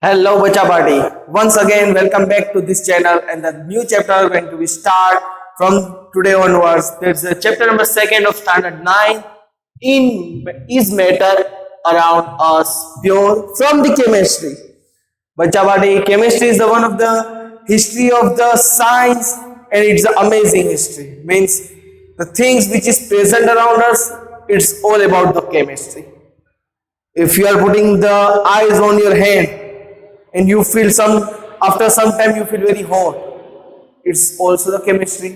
Hello, Bacha Party. Once again, welcome back to this channel and the new chapter going to be start from today onwards. There's a chapter number second of standard 9 in is matter around us pure from the chemistry. Bacha Party, chemistry is the one of the history of the science and it's an amazing history. Means the things which is present around us, it's all about the chemistry. If you are putting the eyes on your hand and you feel after some time you feel very hot, it's also the chemistry.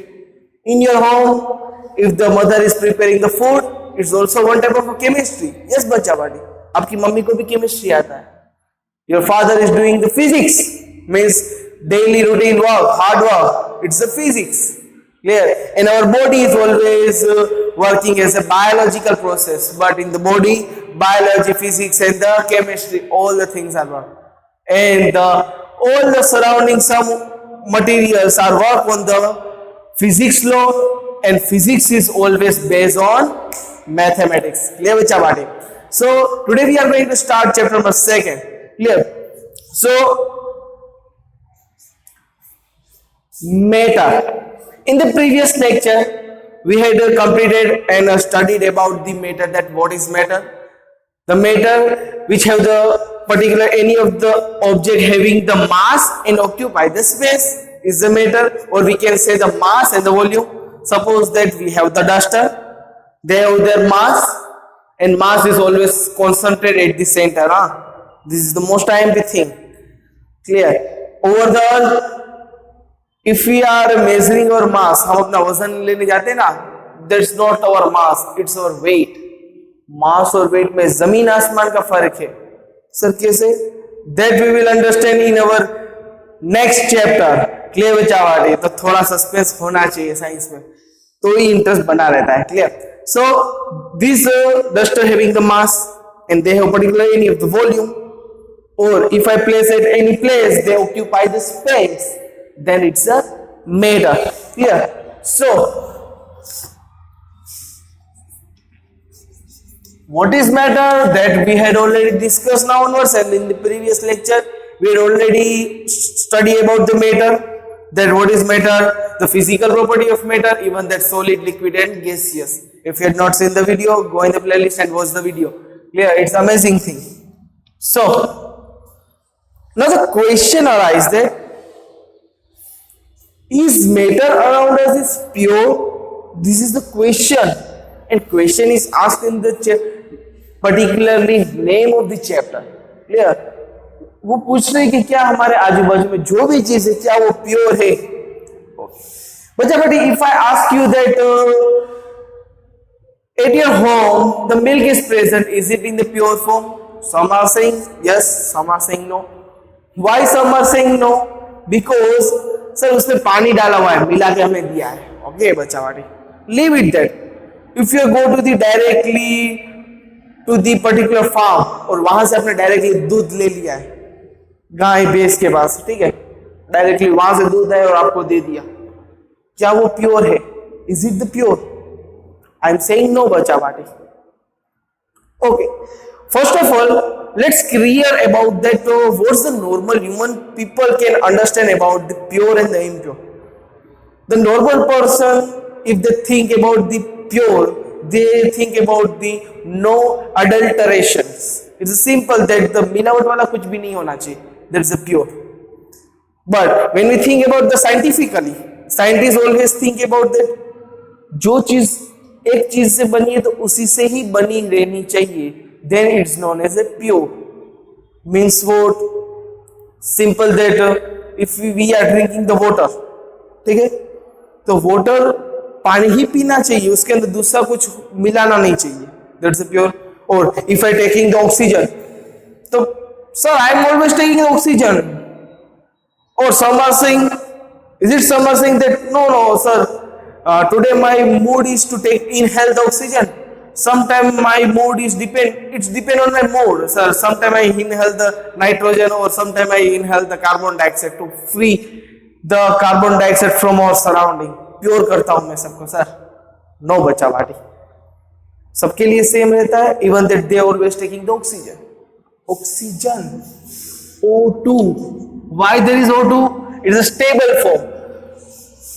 In your home, if the mother is preparing the food, it's also one type of a chemistry. Yes, बच्चा बाटी, आपकी mummy को भी chemistry आता है. Your father is doing the physics, means daily routine work, hard work, it's the physics. Clear? And our body is always working as a biological process, but in the body, biology, physics and the chemistry, all the things are working. And all the surrounding some materials are work on the physics law, and physics is always based on mathematics. Clear, bacha bati? So today we are going to start chapter number 2. Clear? So matter. In the previous lecture we had completed and studied about the matter, that what is matter. The matter which have the particular any of the object having the mass and occupy the space is the matter, or we can say the mass and the volume. Suppose that we have the duster, they have their mass and mass is always concentrated at the center. This is the most IMP thing. Clear? Over the earth, if we are measuring our mass, हम अपना वजन लेने जाते हैं ना, that's not our mass, it's our weight. मास और wait में जमीन आसमान का फर्क है. सर कैसे? That we will understand in our next chapter. Clear बच्चा वाले? तो थोड़ा सस्पेंस होना चाहिए साइंस में, तो ही इंटरेस्ट बना रहता है. Clear? So this duster having the mass and they have particular any of the volume, or if I place at any place they occupy the space, then it's a matter. Clear? So what is matter? That we had already discussed now onwards, and in the previous lecture we had already studied about the matter, that what is matter, the physical property of matter, even that solid, liquid and gaseous. If you had not seen the video, go in the playlist and watch the video. Clear? It's amazing thing. So now the question arises that is matter around us is pure? This is the question, and question is asked in the particularly name of the chapter. Clear? वो पूछ रहे कि क्या हमारे आजू बाजू में जो भी चीज है क्या वो प्योर है? बच्चा बेटी, if I ask you that at your home the milk is present, is it in the pure form? Some are saying yes, some are saying no. Why some are saying no? Because sir उसमें पानी डाला हुआ है, मिला के हमें दिया है. ओके बच्चा बेटी, leave it that. If you go to the directly to the particular farm और वहां से आपने डायरेक्टली दूध ले लिया है गाय भैंस के पास, ठीक है, डायरेक्टली वहां से दूध है और आपको दे दिया, क्या वो प्योर है? Is it the pure? I am saying no बच्चा बाटी. Okay, first of all let's clear about that what's the normal human people can understand about the pure and the impure. The normal person, if they think about the pure, they think about the no adulterations. It's simple that the मिलावट वाला कुछ भी नहीं होना चाहिए, that's the pure. But when we think about the scientifically, scientists always think about that जो चीज एक चीज से बनी है तो उसी से ही बनी रहनी चाहिए, then it's known as a pure. Means what? Simple that if we are drinking the water, ठीक है, तो water पानी ही पीना चाहिए, उसके अंदर दूसरा कुछ मिलाना नहीं चाहिए, that's a pure. Or if I taking the oxygen, तो sir I am always taking the oxygen. Or some are saying, is it some are saying that no sir, today my mood is to inhale the oxygen. Sometimes my mood is it's depend on my mood, sir. Sometimes I inhale the nitrogen, or sometimes I inhale the carbon dioxide to free the carbon dioxide from our surrounding. Pure करता हूं मैं सबको sir? No बच्चा बाटी, सबके लिए same रहता है. Even that they always taking the oxygen. O2. Why there is O2? It is a stable form.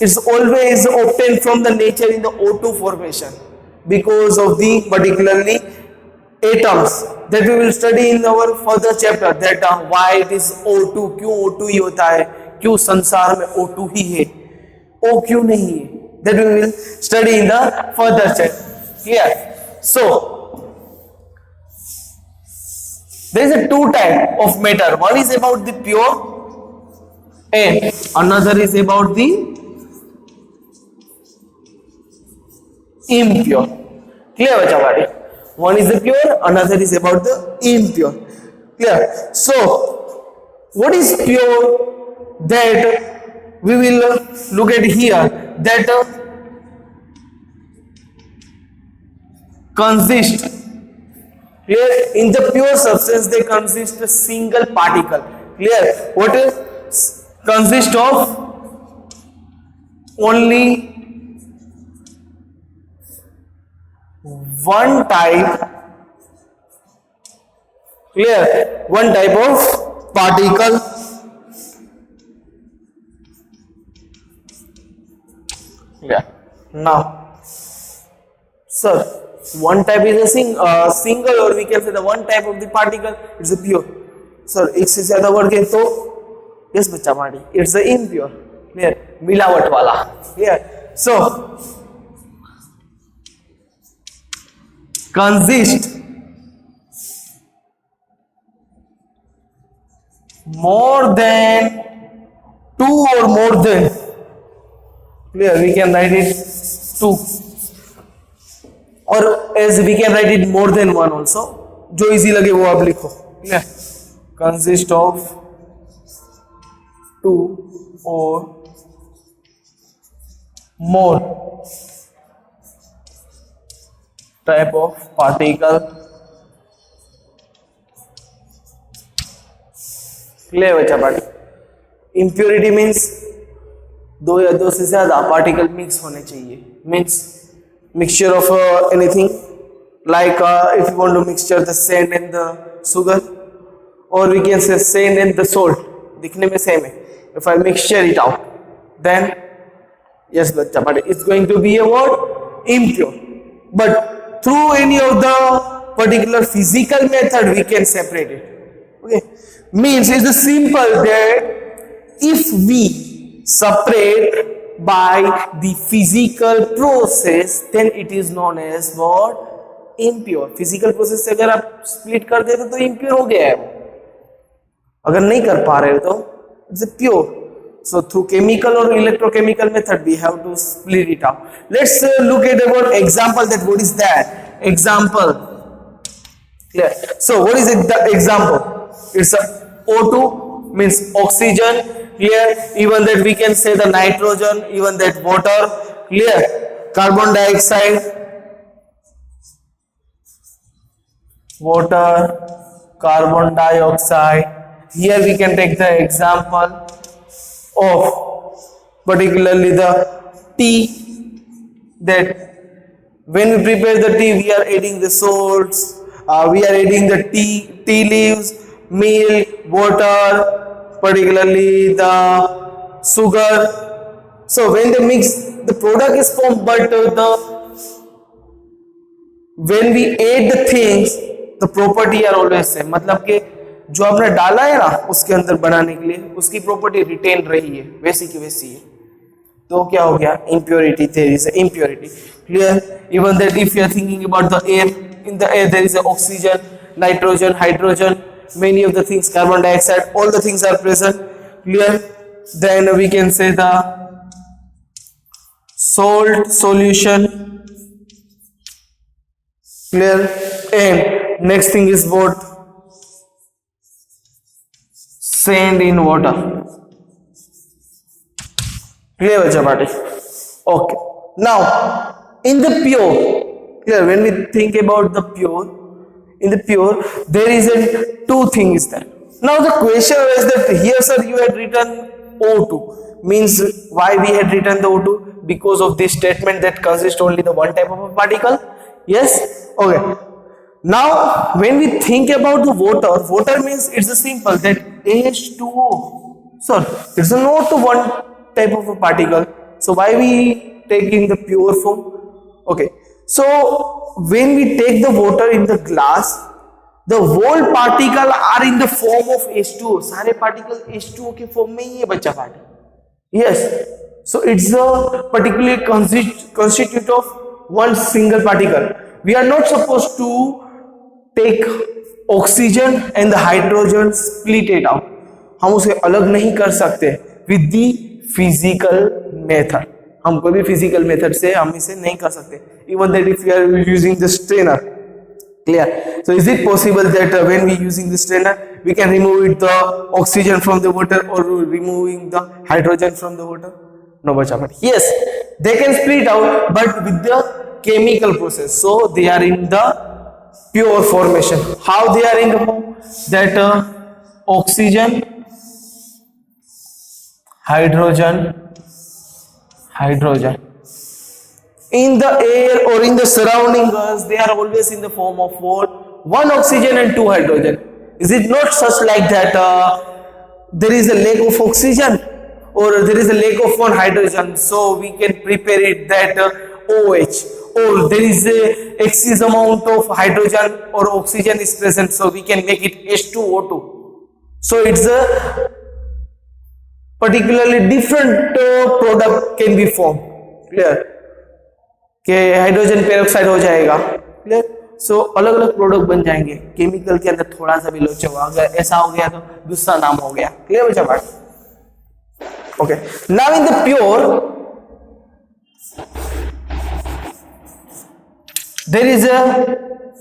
It's always obtained from the nature in the O2 formation because of the particularly atoms that we will study in our further chapter, that why it is O2, क्यों O2 ही होता है, क्यों संसार में O2 ही है, O क्यों नहीं है, that we will study in the further chapter. Clear? So there is a two type of matter. One is about the pure and another is about the impure. Clear bachawadi? One is the pure, another is about the impure. Clear? So what is pure? That we will look at here, that consist. Clear? In the pure substance they consist a single particle. Clear? What is consist of only one type. Clear? One type of particle. Clear? Now, sir, one type is a single, or we can say the one type of the particle is a pure. Sir, एक से ज़्यादा word के तो yes बच्चा मारी, it's the impure. Clear? मिलावट वाला. Clear? So consist more than two or more than. Clear? We can write it two. और as we can write it more than one also, जो इजी लगे वो आप लिखो. Consist of two or more type of particle. Clear बच्चा party? Impurity means दो या दो से ज्यादा पार्टिकल मिक्स होने चाहिए. Means mixture of anything, like if you want to mixture the sand and the sugar, or we can say sand and the salt, दिखने में same है. If I mixture it out, then yes बच्चा, but it's going to be a what? Impure. But through any of the particular physical method we can separate it. Okay, means it's simple that if we separate by the physical process, then it is known as what? Impure. Physical process से अगर आप split कर देते तो impure हो गया है वो. अगर नहीं कर पा रहे हो तो it's a pure. So through chemical or electrochemical method we have to split it out. Let's look at about example, that what is that? Example. Clear? So what is it, the example? It's a O2 means oxygen. Clear? Even that we can say the nitrogen, even that water. Clear? Carbon dioxide, water, carbon dioxide. Here we can take the example of particularly the tea, that when we prepare the tea we are adding the salts, we are adding the tea leaves, milk, water, particularly the sugar. So when they mix, the product is formed, but when we add the things, the property are always same. मतलब कि जो आपने डाला है ना उसके अंदर बनाने के लिए उसकी प्रॉपर्टी रिटेन रही है, वैसी की वैसी है. तो क्या हो गया? Impurity. There is impurity. Clear? Even that if you are thinking about the air, in the air there is oxygen, nitrogen, hydrogen, many of the things, carbon dioxide, all the things are present. Clear? Then we can say the salt solution. Clear? And next thing is what? Sand in water. Clear बच्चा party? Okay. Now in the pure, clear, when we think about the pure, in the pure there is a two things there. Now the question is that here sir you had written O2, means why we had written the O2? Because of this statement that consists only the one type of a particle. Yes? Okay. Now, when we think about the water, water means it's a simple that H2O. So, it's not one type of a particle. So, why we take in the pure form? Okay. So, when we take the water in the glass, the whole particle are in the form of H2O. सारे particle H2O के form में ही है बच्चा party. Yes. So, it's a particularly constitute of one single particle. We are not supposed to take oxygen and the hydrogen, split it out. हम उसे अलग नहीं कर सकते with the physical method. हम कोई भी physical method से हम इसे नहीं कर सकते. Even that if we are using the strainer. Clear? So is it possible that when we using the strainer, we can remove the oxygen from the water or removing the hydrogen from the water? No, but yes, they can split out, but with the chemical process. So they are in the pure formation. How they are in the form? That oxygen, hydrogen in the air or in the surrounding us, they are always in the form of what? One oxygen and two hydrogen. Is it not such like that there is a lack of oxygen or there is a lack of one hydrogen, so we can prepare it that OH, or there is a excess amount of hydrogen or oxygen is present, so we can make it H2O2. So it's a particularly different product can be formed. Clear? कि hydrogen peroxide हो जाएगा. Clear? सो अलग अलग product बन जाएंगे. Chemical के अंदर थोड़ा सा भी लोचा हुआ, अगर ऐसा हो गया तो दूसरा नाम हो गया. क्लियर बच्चा बात? Okay. Now in the pure there is a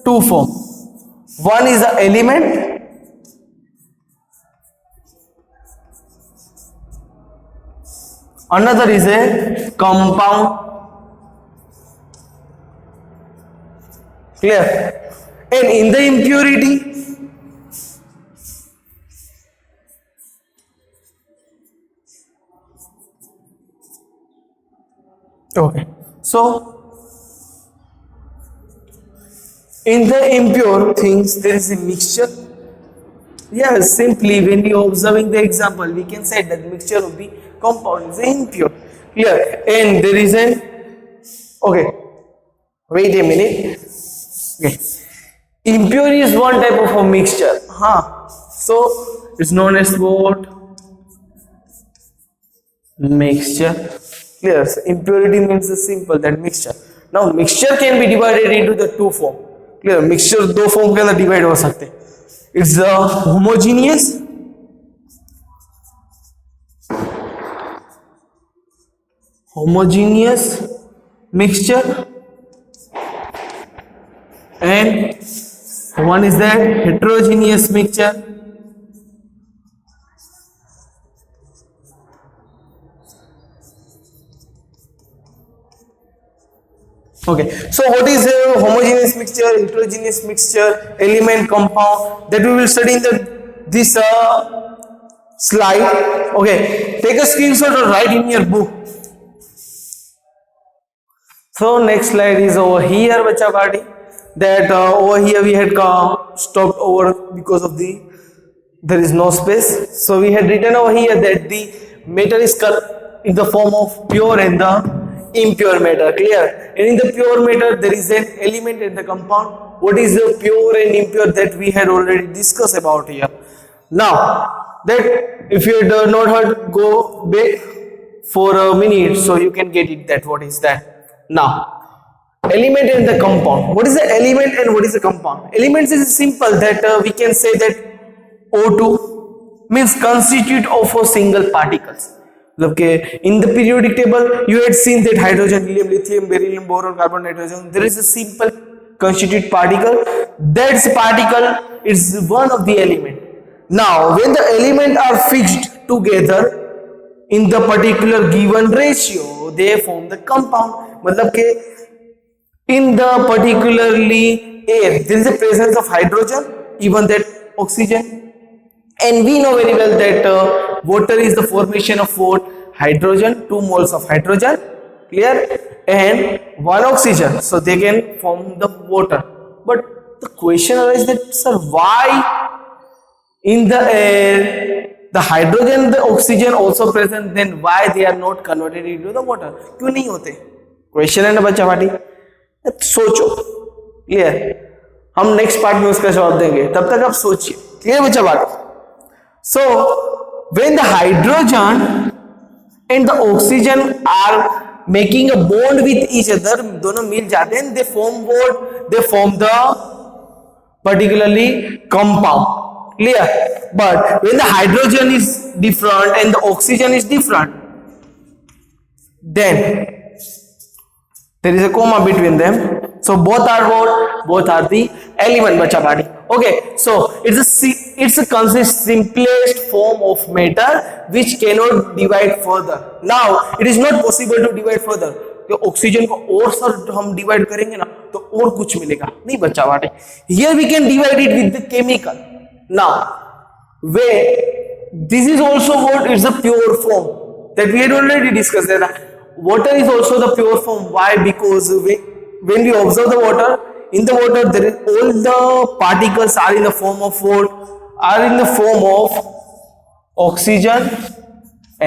two form. One is a element, another is a compound. Clear? And in the impurity, okay, so in the impure things there is a mixture. Yes, simply when we are observing the example, we can say that mixture of the compound is impure. Clear? And there is an, okay, wait a minute. Okay. Impure is one type of a mixture. So it's known as what? Mixture. Clear? So impurity means the simple that mixture. Now mixture can be divided into the two form. Clear? Mixture दो form के अंदर divide हो सकते. It's a homogeneous mixture, and one is that heterogeneous mixture. Okay, so what is a homogeneous mixture, heterogeneous mixture, element, compound, that we will study in this slide. Okay, take a screenshot or write in your book. So next slide is over here, bacha party. That over here we had stopped over because of there is no space. So we had written over here that the matter is in the form of pure and the impure matter. Clear? And in the pure matter there is an element and the compound. What is the pure and impure, that we had already discussed about here. Now that if you had not heard, go back for a minute so you can get it, that what is that. Now element and the compound. What is the element and what is the compound? Elements is simple that we can say that O2 means constitute of a single particles. Okay, in the periodic table you had seen that hydrogen, helium, lithium, beryllium, boron, carbon, nitrogen, there is a simple constitute particle. That particle is one of the element. Now when the element are fixed together in the particular given ratio, they form the compound. मतलब के in the particularly air there is a presence of hydrogen, even that oxygen, and we know very well that water is the formation of what? Hydrogen, 2 moles of hydrogen. Clear? And 1 oxygen, so they can form the water. But the question arises that sir, why in the air the hydrogen and the oxygen also present, then why they are not converted into the water? क्यों नहीं होते? Question है ना बच्चा party, सोचो। Clear, हम next part में उसका जवाब देंगे, तब तक आप सोचिए। क्लियर बच्चा party? So when the hydrogen and the oxygen are making a bond with each other, दोनों मिल जाते हैं, they form what? They form the particularly compound. Clear? But when the hydrogen is different and the oxygen is different, then there is a comma between them. So both are what? Both are the element, bacha body. Okay, so it's a consist simplest form of matter which cannot divide further. Now it is not possible to divide further. कि oxygen को और sir हम divide करेंगे ना तो और कुछ मिलेगा नहीं बच्चा बाटे। Here we can divide it with the chemical. Now way this is also what is the pure form that we had already discussed that water is also the pure form. Why? Because when we observe the water, in the water there is all the particles are in the form of what? Are in the form of oxygen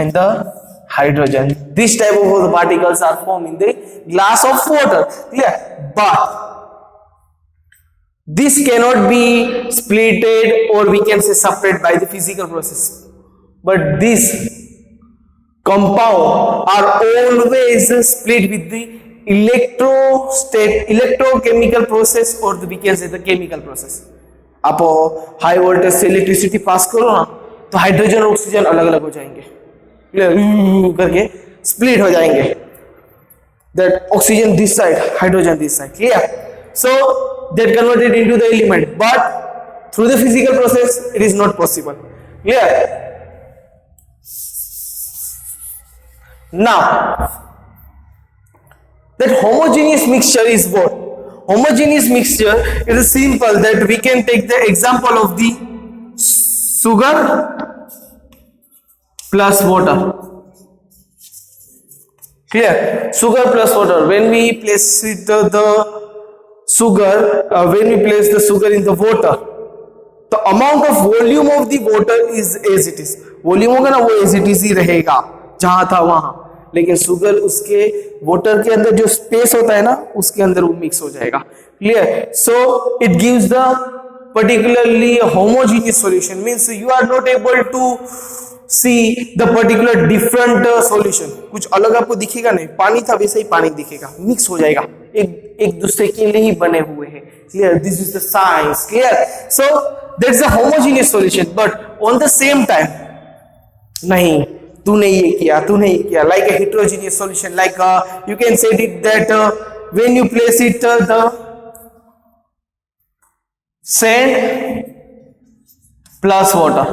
and the hydrogen. This type of the particles are formed in the glass of water. Clear? But this cannot be splitted, or we can say separated by the physical process. But this compound are always split with the electrochemical process, or we can say the chemical process. आप high voltage से electricity pass करो ना तो hydrogen और oxygen अलग अलग हो जाएंगे, करके स्प्लिट हो जाएंगे। That oxygen this side, hydrogen this side. Clear? So that converted into the element, but through the physical process it is not possible. Clear? Now that homogeneous mixture is what? Homogeneous mixture is simple, that we can take the example of the sugar plus water. Clear? Sugar plus water. When we place the sugar, when we place the sugar in the water, the amount of volume of the water is as it is. Volume होगा ना वो as it is ही रहेगा जहां था वहां, लेकिन sugar उसके water के अंदर जो स्पेस होता है ना उसके अंदर वो मिक्स हो जाएगा। Clear? So it gives the particularly homogeneous solution, means you are not able to see the particular different solution. कुछ अलग आपको दिखेगा नहीं, पानी था वैसे ही पानी दिखेगा, मिक्स हो जाएगा, एक दूसरे के लिए ही बने हुए हैं। Clear? This is the science. Clear? So that's a homogeneous solution, but on the same time नहीं, तूने ये किया, तूने ये किया, like a heterogeneous solution, like you can say it that when you place it the sand plus water.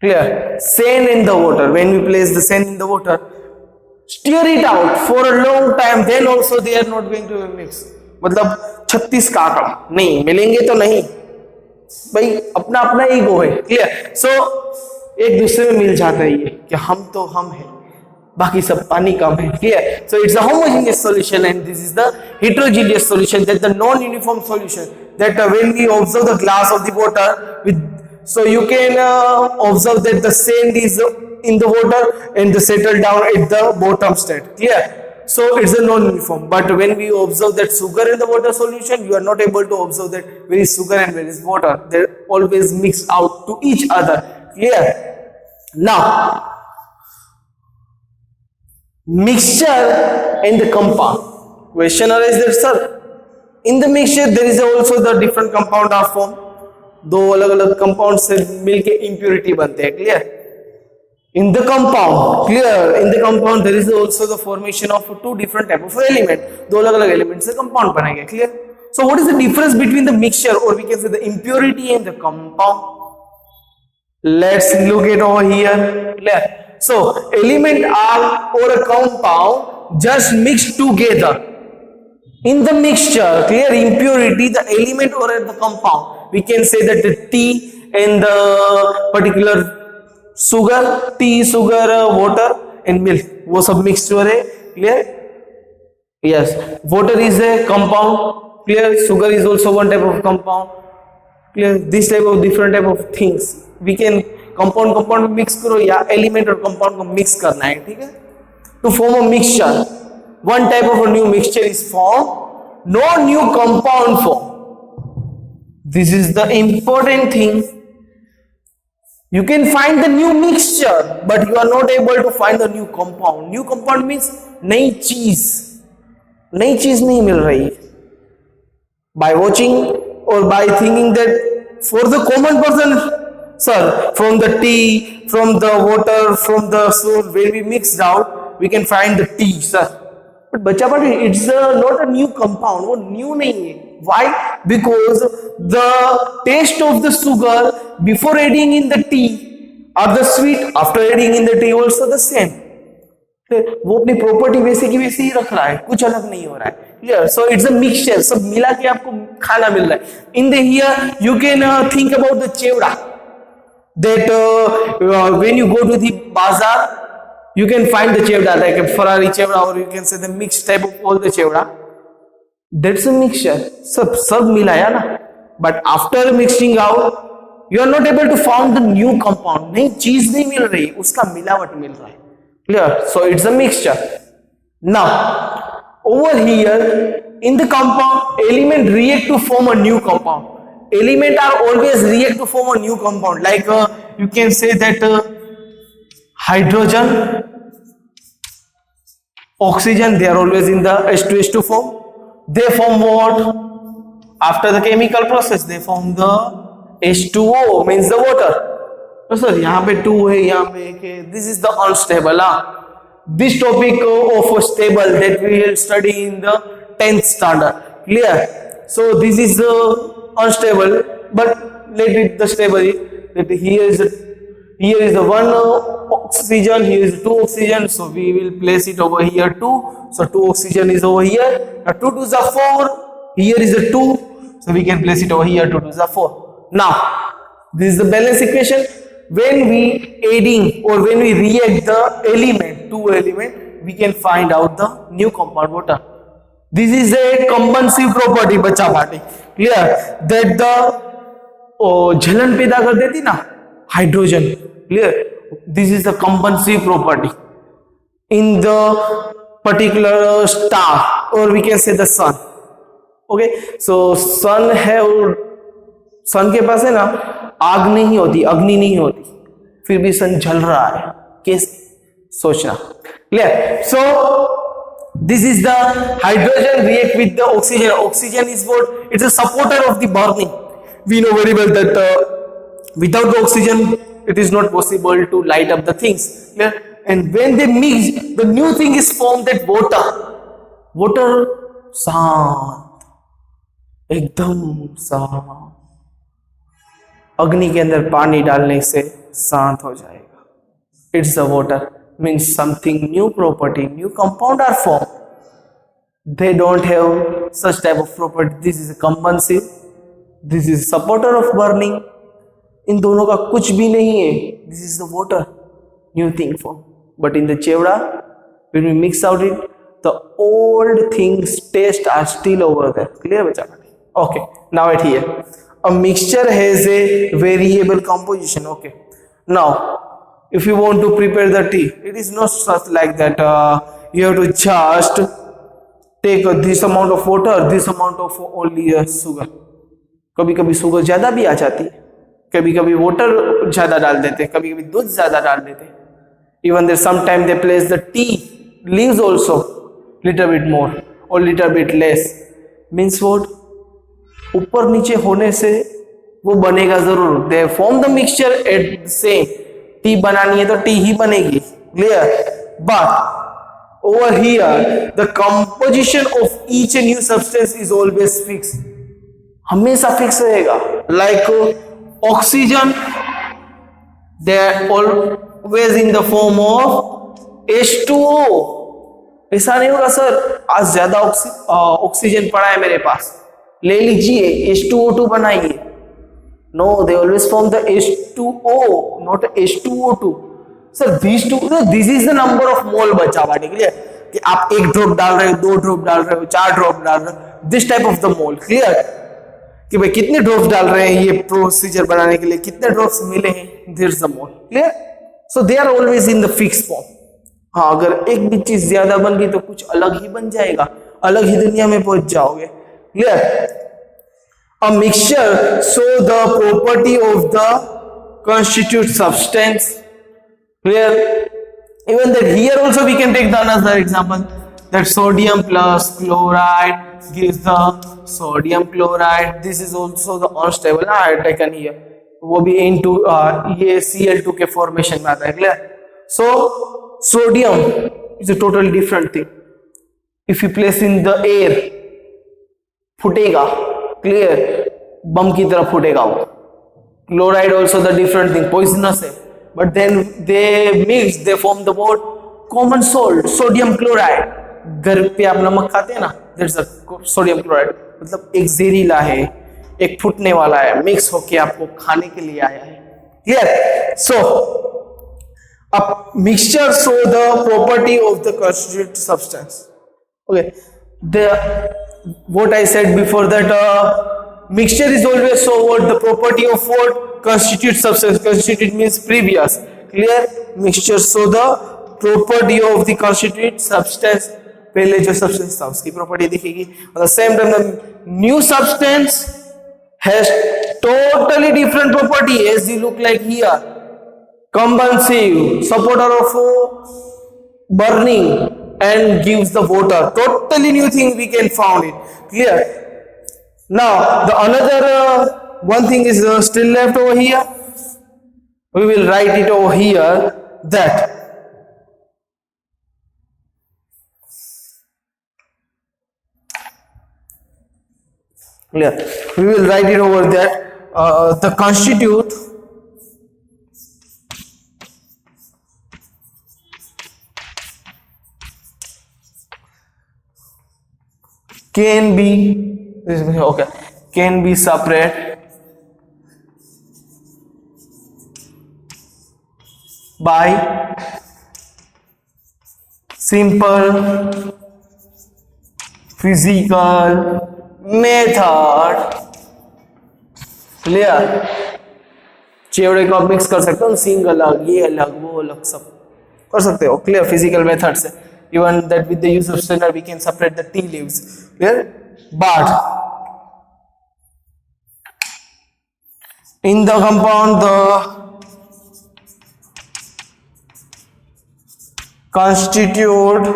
Clear? Sand in the water, when we place the sand in the water, stir it out for a long time, then also they are not going to mix. मतलब 36 का आंकड़ा नहीं मिलेंगे तो नहीं भाई, अपना अपना ईगो है। क्लियर? सो एक दूसरे में मिल जाता है ये कि हम तो हम हैं, बाकी सब पानी कम है। Clear? So it's a homogeneous solution and this is the heterogeneous solution, that the non uniform solution, that when we observe the glass of the water with, so you can observe that the sand is in the water and the settle down at the bottom state. Clear? So it's a non uniform, but when we observe that sugar in the water solution, you are not able to observe that where is sugar and where is water, they always mix out to each other. Clear? Now mixture and the compound. Question arises that sir, in the mixture there is also the different compound are formed, दो अलग अलग compound से मिलके impurity बनते हैं। Clear? In the compound, clear, in the compound there is also the formation of two different type of element, दो अलग अलग element से compound बनेंगे। Clear? So what is the difference between the mixture, or we can say the impurity, and the compound? Let's look at over here. Clear? So element are or a compound just mixed together. In the mixture, clear, impurity, the element or the compound, we can say that the tea and the particular sugar, tea, sugar, water and milk, वो सब mixture है। Clear? Yes, water is a compound, Clear? Sugar is also one type of compound. Clear? This type of different type of things we can compound mix करो या element और compound को mix करना है, ठीक है? To form a mixture, one type of a new mixture is formed, no new compound form. This is the important thing. You can find the new mixture, but you are not able to find the new compound. New compound means नई चीज नहीं मिल रही. By watching or by thinking that for the common person, sir, from the tea, from the water, from the soil where we mixed out, we can find the tea, sir. But बच्चा but it's not a new compound. वो new नहीं है. Why? Because the taste of the sugar before adding in the tea or the sweet after adding in the tea also the same. वो अपनी property वैसे की वैसे ही रख रहा है, कुछ अलग नहीं हो रहा है. Clear? So it's a mixture. सब मिला के आपको खाना मिल रहा है. In the here you can think about the chevda. That when you go to the bazaar, you can find the chevda like a Ferrari chevda, or you can say the mixed type of all the chevda. That's a mixture. सब मिलाया ना. But after mixing out, you are not able to find the new compound. नई चीज नहीं मिल रही, उसका मिलावट मिल रहा है. Clear? So it's a mixture. Now, over here in the compound, element react to form a new compound. Element are always react to form a new compound. Like you can say that hydrogen, oxygen, they are always in the H2H2 form. They form what? After the chemical process, they form the H2O, means the water. तो sir यहाँ पे 2 है, यहाँ पे 1 है. This is the unstable. This topic of stable that we will study in the 10th standard. Clear? So this is unstable, but let it the stable. that here is the one oxygen, here is 2 oxygen, so we will place it over here 2. So 2 oxygen is over here. Now 2 2s are 4. Here is a 2, so we can place it over here. 2 2s are 4. Now this is the balance equation. When we adding or when we react the element, 2 element, we can find out the new compound water. This is a combustive property, बच्चा party. Clear? That the जलन पैदा कर देती ना, hydrogen. Clear? This is the combustive property in the particular star, or we can say the sun. Okay, so sun है और सन के पास है ना, आग नहीं होती, अग्नि नहीं होती, फिर भी सन जल रहा है. कैसे? सोचना. Clear? So this is the hydrogen react with the oxygen. Oxygen is what? It's a supporter of the burning. We know very well that without the oxygen it is not possible to light up the things. Clear? And when they mix, the new thing is formed, that water शांत, एकदम शांत. अग्नि के अंदर पानी डालने से शांत हो जाएगा. It's the water. Means something new property, new compound are formed. They don't have such type of property. This is a combustive. This is supporter of burning. इन दोनों का कुछ भी नहीं है. This is the water, new thing formed. But in the chevra, when we mix out it, the old things taste are still over there. Clear, बच्चा? Okay. Now at here, a mixture has a variable composition. Okay. Now, if you want to prepare the tea, it is not such like that. You have to just take this amount of water, this amount of only sugar. कभी कभी sugar ज्यादा भी आ जाती है, कभी कभी water ज्यादा डाल देते, कभी कभी दूध ज्यादा डाल देते. Even there sometime they place the tea leaves also little bit more और little bit less. Means what? ऊपर नीचे होने से वो बनेगा जरूर. They form the mixture at the same. Tea बनानी है तो टी ही बनेगी. Clear? But over here the composition of each and new substance is always fix. हमेशा फिक्स रहेगा. Like oxygen, they are always in the form of H2O. ऐसा नहीं होगा सर आज ज्यादा ऑक्सीजन पड़ा है मेरे पास, ले लीजिए H2O2 बनाइए. No, they always form the H2O, not H2O2. Sir, this is the number of mole बचा बाटे. क्लियर? कि आप 1 ड्रॉप डाल रहे हो, 2 ड्रॉप डाल रहे हो, 4 ड्रॉप डाल रहे हो, this type of the mould, clear, कि भाई कितने ड्रॉप्स डाल रहे हैं ये प्रोसीजर बनाने के लिए, कितने ड्रॉप्स मिले हैं, there is the mould, clear. So they are always in the fix form. हाँ, अगर एक भी चीज ज्यादा बन गई तो कुछ अलग ही बन जाएगा, अलग ही दुनिया में पहुंच जाओगे, clear. A mixture show the property of the constitute substance, clear. Even that here also we can take the another example, that sodium plus chloride gives the sodium chloride. This is also the unstable I had taken here, वो भी into ये Cl2 के formation में आता है, clear. So sodium is a totally different thing. If you place in the air, फुटेगा, clear, bomb की तरह फूटेगा वो। Chloride also the different thing, poisonous है, but then they mix, they form the what, common salt, sodium chloride. घर पे आप नमक खाते हैं ना, दैट्स अ सोडियम क्लोराइड, मतलब एक जहरीला है, एक फूटने वाला है, मिक्स होके आपको खाने के लिए आया है, clear. So a mixture show the property of the constitute substance, okay. The what I said before, that mixture is always so what the property of what constitute substance. Constitute means previous, clear. Mixture so the property of the constitute substance, पहले जो substance था उसकी property दिखेगी। At the same time the new substance has totally different property, as you look like here, combustive, supporter of burning, and gives the water, totally new thing we can found it, clear. Now the another one thing is still left over here, we will write it over here, that clear, we will write it over that the constitute can be, okay, can be separate by simple physical method, clear. चिवड़े को आप mix कर सकते हो, सिंग अलग, ये अलग, वो अलग, सब कर सकते हो, क्लियर, फिजिकल मेथड से। Even that with the use of strainer we can separate the tea leaves, clear. But in the compound the constitute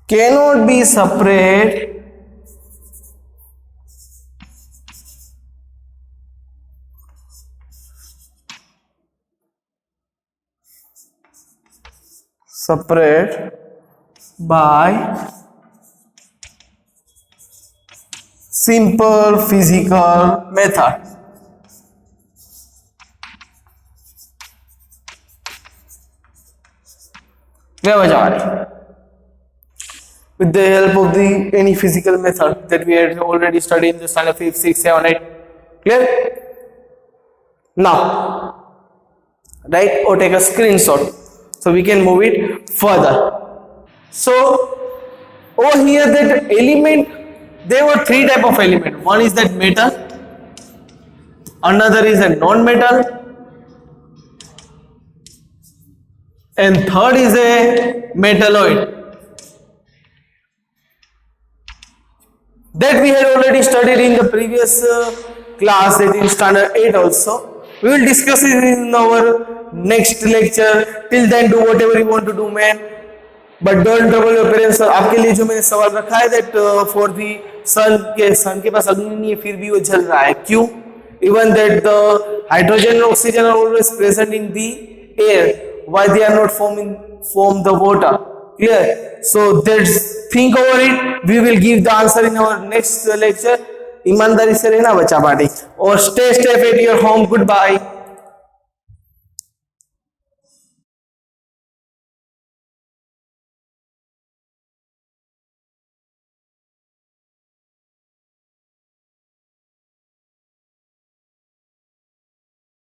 cannot be separate by simple physical method, with the help of the any physical method that we had already studied in the standard 5, 6, 7, 8, clear. Now write or take a screenshot so we can move it further. So over here that element, there were three type of element. One is that metal, another is a non-metal, and third is a metalloid. That we had already studied in the previous class, that in standard 8 also. We will discuss it in our next lecture. Till then do whatever you want to do, man. But don't trouble your parents. Sir, आपके लिए जो मैंने सवाल रखा है that for the sun के पास अग्नि नहीं है फिर भी वो जल रहा है, क्यों? Even that the hydrogen and oxygen are always present in the air, why they are not form the water? Clear? So let's think over it. We will give the answer in our next lecture. ईमानदारी से रहना बच्चा party, और stay safe at your home. Goodbye.